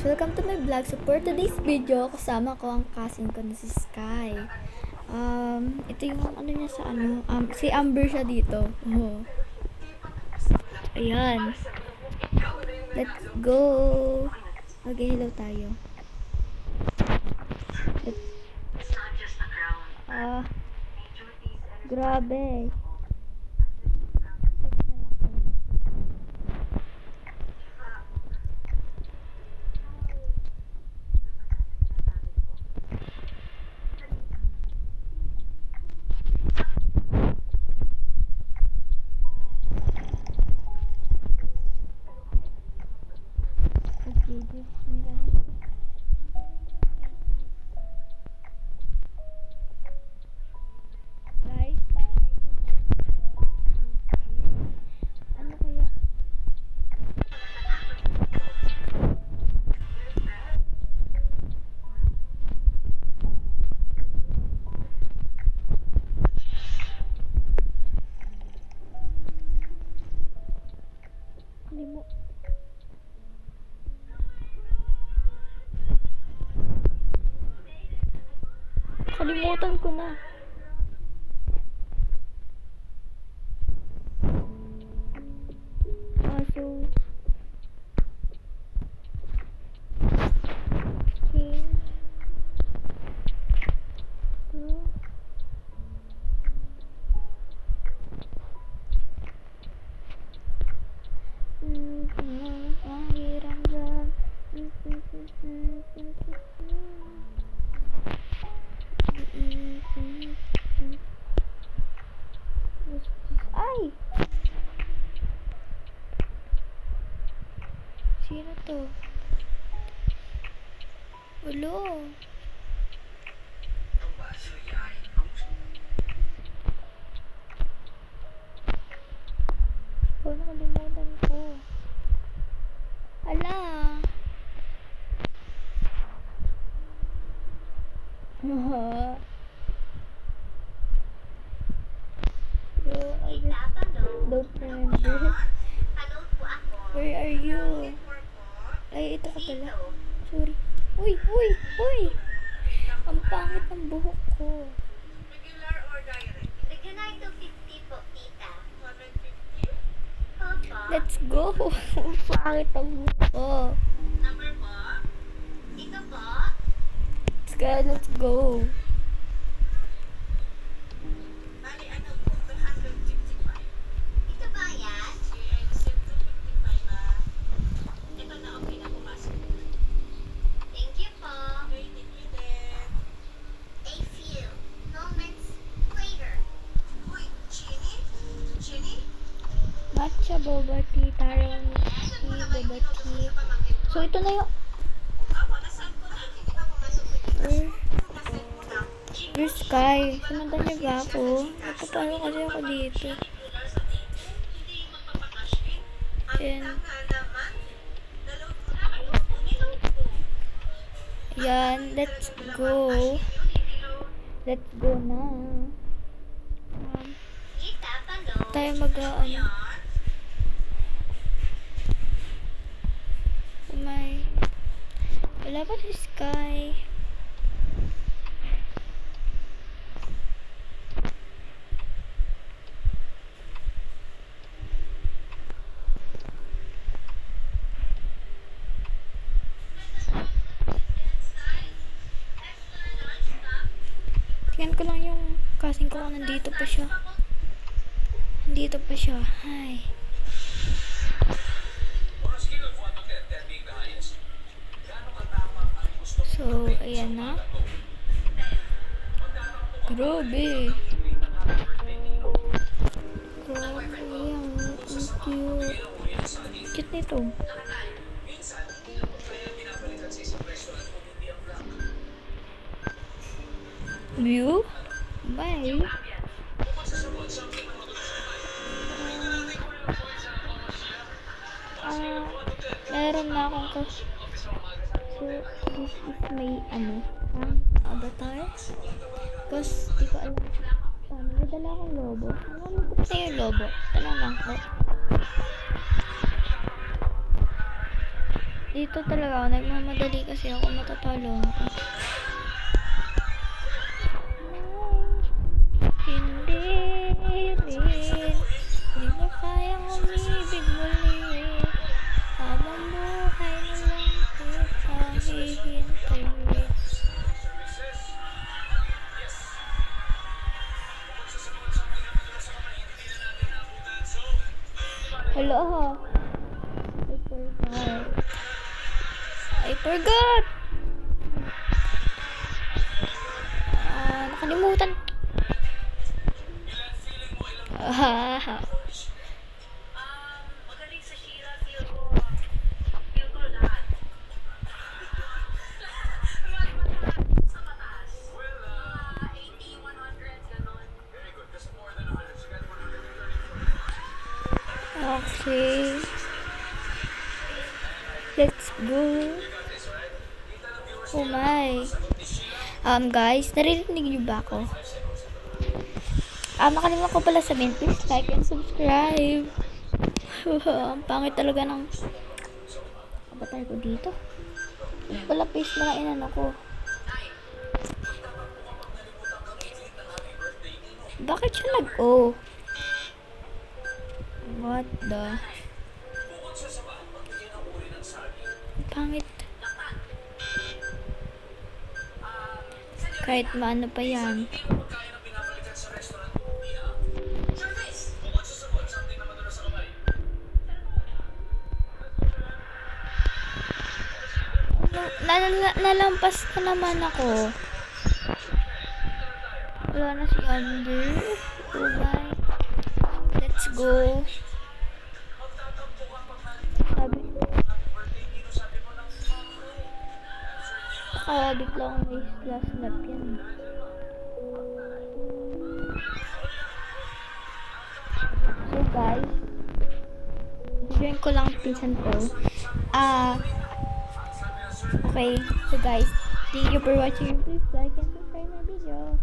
Welcome to my vlog. So for today's video, kasama ko ang cousin ko na si Sky. Ito yung ano niya sa si Amber siya dito. Oh. Ayan. Let's go. Mag-hello tayo. Grabe. Kalimutan ko na. Ay! Sino to? Ulo. Oh, nakalimutan ko. Ala. Don't remember. Where are you? Ay, ito ka pala. Sorry. Uy, uy, uy! Ang pangit ng buhok ko. Regular or direct? Regular to 50 po, tita. 150? Opo. Let's go. Ang pangit ng buhok ko. Number po? Ito po. Let's go. Bali, ano po? 255. Ito ba yan? Okay, I accept 255 ah. Ito na, okay na pumasok. Thank you po. Okay, thank you then. A few moments later. Uy, Chini? Chini? Matcha, boba tea, tarong Saan mo na ba yung boba pinutos mo tea. sa pamangkin ko? So, ito na yung... Apo, nasaan ko na? Hindi ba pumasok sa dito? Nasaan mo na? Where's Sky? Sinundan niya ba ako? Napapalo kasi ako dito. Hindi magpapakashin. Ang And, tanga naman. Dalawang niload ko. yan, let's go. Let's go na. Tita, palo. Tayo mag-ano. Umay. Wala pa si Sky. Tingnan ko lang yung kasing ko kung nandito pa siya. Nandito pa siya. Hi. So, ayan na. Grabe. Grabe yan. Ang cute. Cute nito. View? Bye. Meron na akong so, this is my avatar. Because, di ko alam paano. May dala akong lobo. Ano ko pa yung lobo? Tanong lang ko. Dito talaga ako, nagmamadali kasi ako, matatalo ako. Hindi rin, hindi mo kayang umibig muli. Habang buhay na lang kita hihintayin. Hello ha. I forgot. Nakalimutan. Magaling sa Shira, feel ko lahat. Sa mataas. 80, 100, ganon. Okay. Let's go. Oh my. Guys, naririnig niyo ba ako? Nakalimutan ko pala sabihin, please like and subscribe. Ang pangit talaga ng avatar ko dito. Wala face na inano ko. Bakit siya nag-oh? What the? Pangit. Kahit maano pa yan. Nalampas na naman ako. Wala na si Amber. Oh my. Let's go. Biglang may last lap yan. So guys, join ko lang pinsan ko. Okay. So guys, thank you for watching. Please like and subscribe my video.